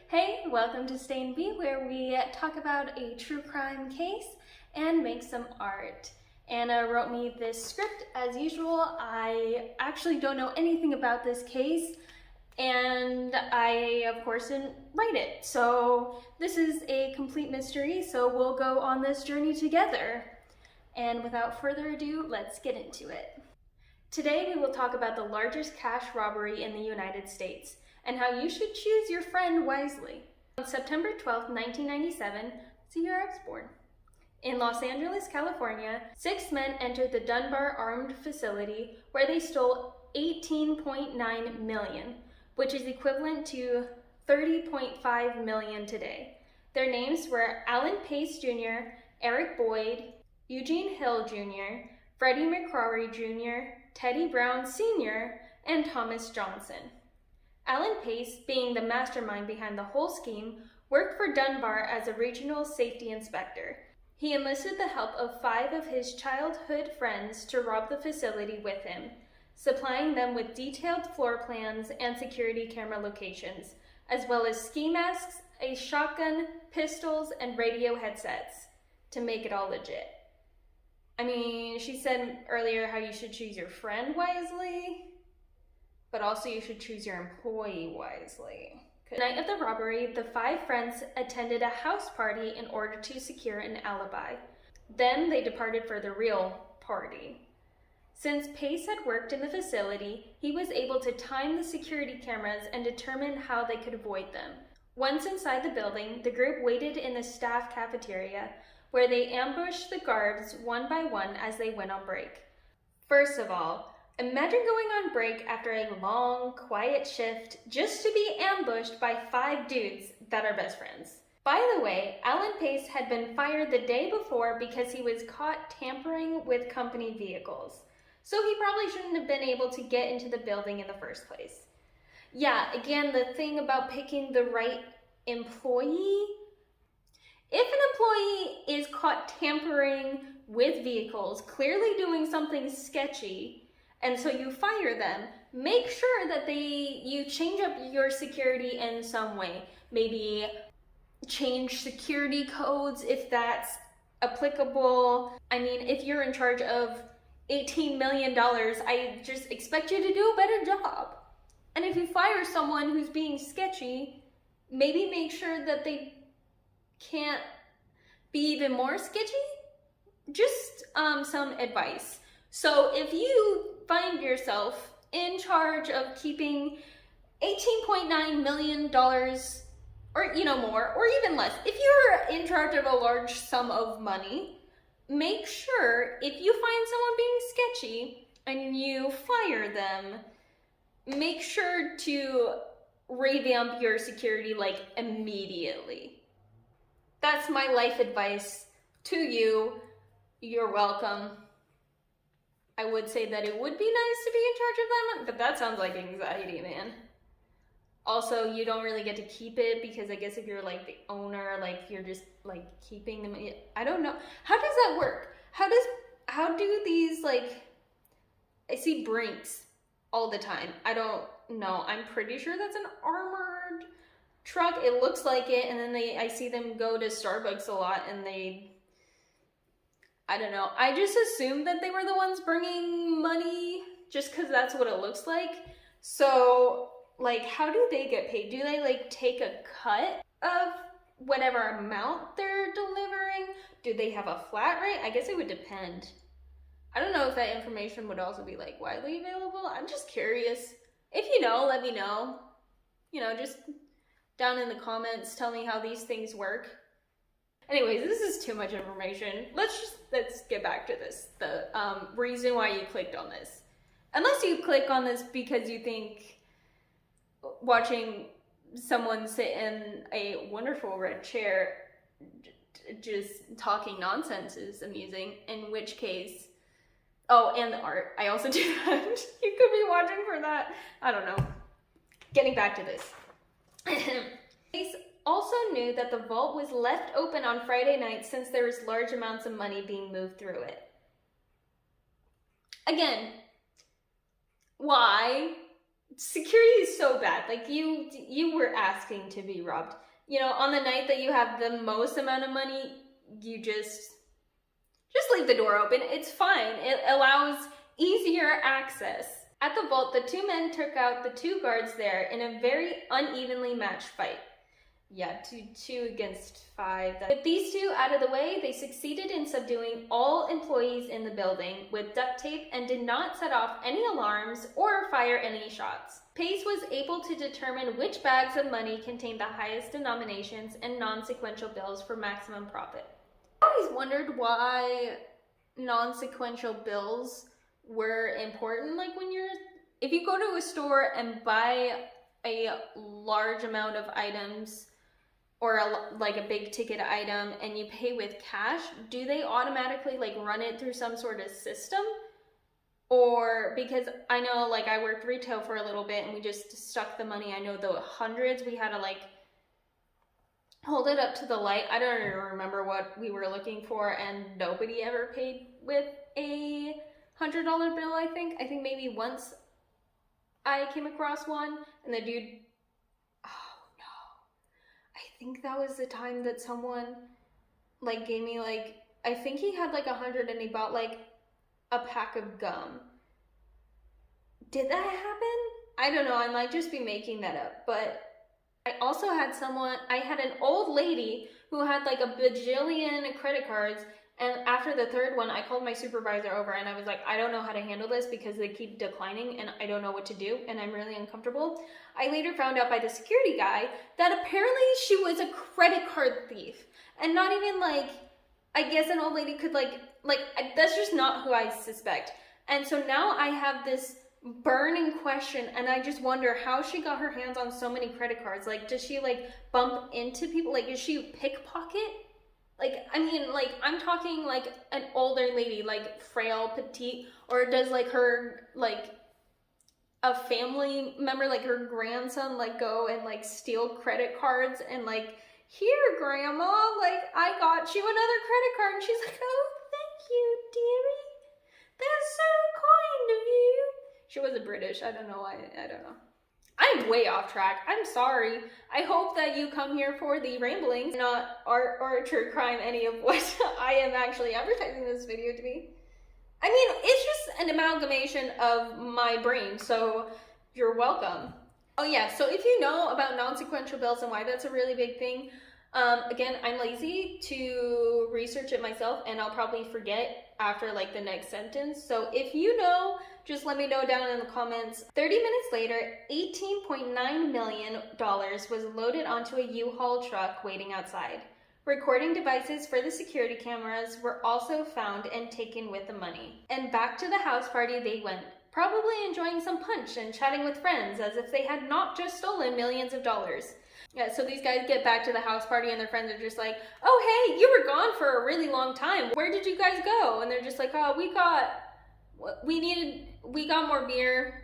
Hey, welcome to Stain B, where we talk about a true crime case and make some art. Anna wrote me this script as usual. I actually don't know anything about this case, and I, of course, didn't write it. So this is a complete mystery, so we'll go on this journey together. And without further ado, let's get into it. Today we will talk about the largest cash robbery in the United States, and how you should choose your friend wisely. On September 12, 1997, the year I was born, in Los Angeles, California, 6 men entered the Dunbar armed facility where they stole $18.9 million, which is equivalent to $30.5 million today. Their names were Alan Pace Jr., Eric Boyd, Eugene Hill Jr., Freddie McCrory Jr., Teddy Brown Sr., and Thomas Johnson. Alan Pace, being the mastermind behind the whole scheme, worked for Dunbar as a regional safety inspector. He enlisted the help of 5 of his childhood friends to rob the facility with him, supplying them with detailed floor plans and security camera locations, as well as ski masks, a shotgun, pistols, and radio headsets, to make it all legit. I mean, she said earlier how you should choose your friend wisely, but also you should choose your employee wisely. The night of the robbery, the 5 friends attended a house party in order to secure an alibi. Then they departed for the real party. Since Pace had worked in the facility, he was able to time the security cameras and determine how they could avoid them. Once inside the building, the group waited in the staff cafeteria, where they ambushed the guards one by one as they went on break. First of all, imagine going on break after a long, quiet shift just to be ambushed by 5 dudes that are best friends. By the way, Alan Pace had been fired the day before because he was caught tampering with company vehicles. So he probably shouldn't have been able to get into the building in the first place. Yeah, again, the thing about picking the right employee. If an employee is caught tampering with vehicles, clearly doing something sketchy, and so you fire them, make sure that you change up your security in some way. Maybe change security codes if that's applicable. I mean, if you're in charge of $18 million, I just expect you to do a better job. And if you fire someone who's being sketchy, maybe make sure that they can't be even more sketchy. Just some advice. So if you find yourself in charge of keeping $18.9 million or more, or even less, if you're in charge of a large sum of money, make sure if you find someone being sketchy and you fire them, make sure to revamp your security immediately. That's my life advice to you. You're welcome. I would say that it would be nice to be in charge of them, but that sounds like anxiety, man. Also, you don't really get to keep it because I guess if you're the owner, you're just keeping them. I don't know. How does that work? How do these I see Brinks all the time. I don't know. I'm pretty sure that's an armored truck. It looks like it, and then I see them go to Starbucks a lot, and I don't know. I just assumed that they were the ones bringing money just because that's what it looks like. So, how do they get paid? Do they, take a cut of whatever amount they're delivering? Do they have a flat rate? I guess it would depend. I don't know if that information would also be, widely available. I'm just curious. If you know, let me know. Just down in the comments, tell me how these things work. Anyways, this is too much information. Let's get back to this. The reason why you clicked on this. Unless you click on this because you think watching someone sit in a wonderful red chair just talking nonsense is amusing, in which case, oh, and the art. I also do that. You could be watching for that. I don't know. Getting back to this. Police also knew that the vault was left open on Friday night since there was large amounts of money being moved through it. Again, why security is so bad. Like, you were asking to be robbed. You know, on the night that you have the most amount of money, you just leave the door open. It's fine. It allows easier access. At the vault, the two men took out the two guards there in a very unevenly matched fight. Yeah, two against five. With these two out of the way, they succeeded in subduing all employees in the building with duct tape and did not set off any alarms or fire any shots. Pace was able to determine which bags of money contained the highest denominations and non-sequential bills for maximum profit. I always wondered why non-sequential bills were important. Like, if you go to a store and buy a large amount of items, or like a big ticket item, and you pay with cash, do they automatically like run it through some sort of system? Or, because I know, like, I worked retail for a little bit and we just stuck the money, I know the hundreds, we had to like hold it up to the light. I don't even remember what we were looking for, and nobody ever paid with a $100 bill. I think maybe once I came across one, and the dude, I think that was the time that someone like gave me like, I think he had like 100 and he bought like a pack of gum. Did that happen? I don't know, I might just be making that up. But I also had I had an old lady who had like a bajillion credit cards, and after the third one, I called my supervisor over and I was like, I don't know how to handle this because they keep declining and I don't know what to do and I'm really uncomfortable. I later found out by the security guy that apparently she was a credit card thief, and not even like, I guess an old lady could that's just not who I suspect. And so now I have this burning question, and I just wonder how she got her hands on so many credit cards. Like, does she like bump into people? Like, is she pickpocket? Like, I mean, like, I'm talking like an older lady, like frail, petite, or does like her, like a family member, like her grandson, like go and like steal credit cards and like, here, grandma, like I got you another credit card, and she's like, oh, thank you, dearie. That's so kind of you. She wasn't British. I don't know why. I don't know. I'm way off track. I'm sorry. I hope that you come here for the ramblings, not art or true crime, any of what I am actually advertising this video to be. I mean, it's just an amalgamation of my brain, so you're welcome. Oh yeah, so if you know about non-sequential bills and why that's a really big thing, again, I'm lazy to research it myself, and I'll probably forget after like the next sentence. So if you know, just let me know down in the comments. 30 minutes later, $18.9 million was loaded onto a U-Haul truck waiting outside. Recording devices for the security cameras were also found and taken with the money. And back to the house party they went, probably enjoying some punch and chatting with friends as if they had not just stolen millions of dollars. Yeah, so these guys get back to the house party and their friends are just like, oh hey, you were gone for a really long time. Where did you guys go? And they're just like, oh, we got more beer.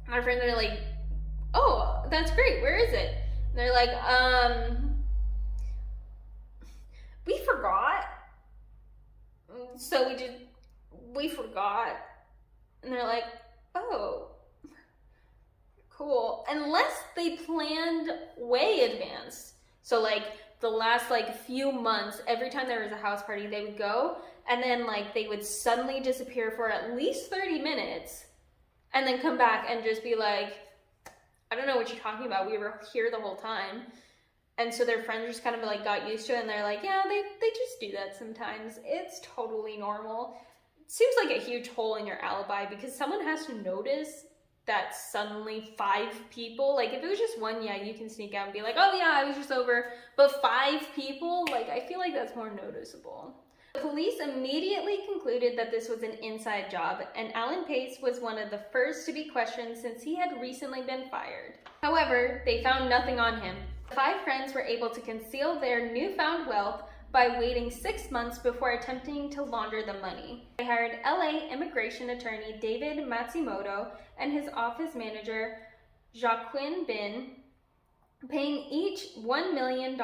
And our friends are like, oh, that's great, where is it? And they're like, we forgot. So we forgot. And they're like, oh, cool. Unless they planned way advanced. So like the last like few months, every time there was a house party, they would go and then like they would suddenly disappear for at least 30 minutes and then come back and just be like, I don't know what you're talking about. We were here the whole time. And so their friends just kind of like got used to it, and they're like, yeah, they just do that sometimes. It's totally normal. It seems like a huge hole in your alibi because someone has to notice that suddenly 5 people, like if it was just one, yeah, you can sneak out and be like, oh yeah, I was just over, but 5 people, like I feel like that's more noticeable. The police immediately concluded that this was an inside job, and Alan Pace was one of the first to be questioned since he had recently been fired. However, they found nothing on him. The 5 friends were able to conceal their newfound wealth by waiting 6 months before attempting to launder the money. They hired LA immigration attorney David Matsumoto and his office manager Joaquin Bin, paying each $1 million.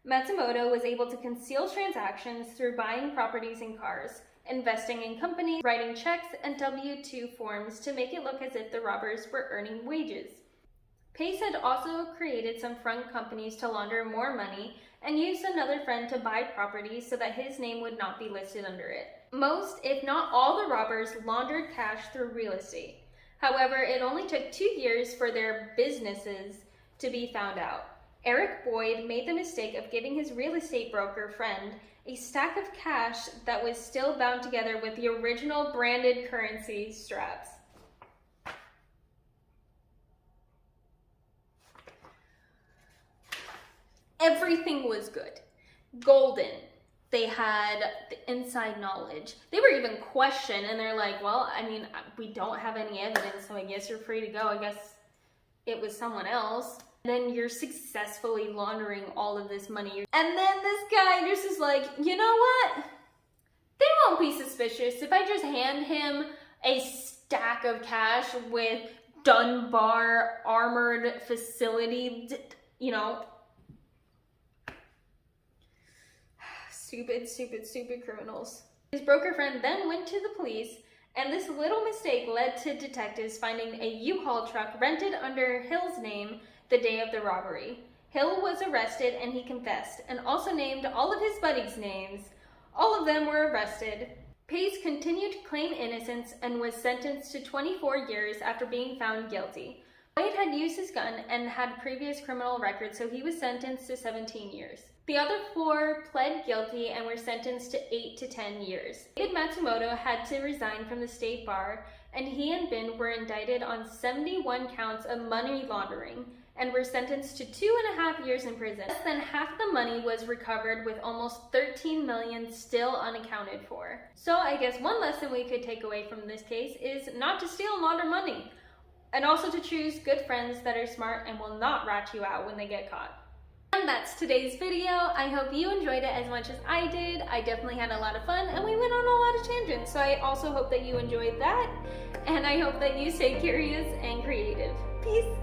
Matsumoto was able to conceal transactions through buying properties and cars. investing in companies, writing checks, and W-2 forms to make it look as if the robbers were earning wages. Pace had also created some front companies to launder more money and used another friend to buy property so that his name would not be listed under it. Most, if not all, the robbers laundered cash through real estate. However, it only took 2 years for their businesses to be found out. Eric Boyd made the mistake of giving his real estate broker friend a stack of cash that was still bound together with the original branded currency straps. Everything was good. Golden. They had the inside knowledge. They were even questioned, and they're like, well, I mean, we don't have any evidence, so I guess you're free to go. I guess it was someone else. Then you're successfully laundering all of this money. And then this guy just is like, you know what? They won't be suspicious if I just hand him a stack of cash with Dunbar armored facility, you know. Stupid criminals. His broker friend then went to the police, and this little mistake led to detectives finding a U-Haul truck rented under Hill's name the day of the robbery. Hill was arrested and he confessed, and also named all of his buddies' names. All of them were arrested. Pace continued to claim innocence and was sentenced to 24 years after being found guilty. Boyd had used his gun and had previous criminal records, so he was sentenced to 17 years. The other 4 pled guilty and were sentenced to 8 to 10 years. David Matsumoto had to resign from the state bar, and he and Bin were indicted on 71 counts of money laundering and were sentenced to 2.5 years in prison. Less than half the money was recovered, with almost $13 million still unaccounted for. So I guess one lesson we could take away from this case is not to steal and launder money, and also to choose good friends that are smart and will not rat you out when they get caught. And that's today's video. I hope you enjoyed it as much as I did. I definitely had a lot of fun, and we went on a lot of tangents, so I also hope that you enjoyed that, and I hope that you stay curious and creative. Peace!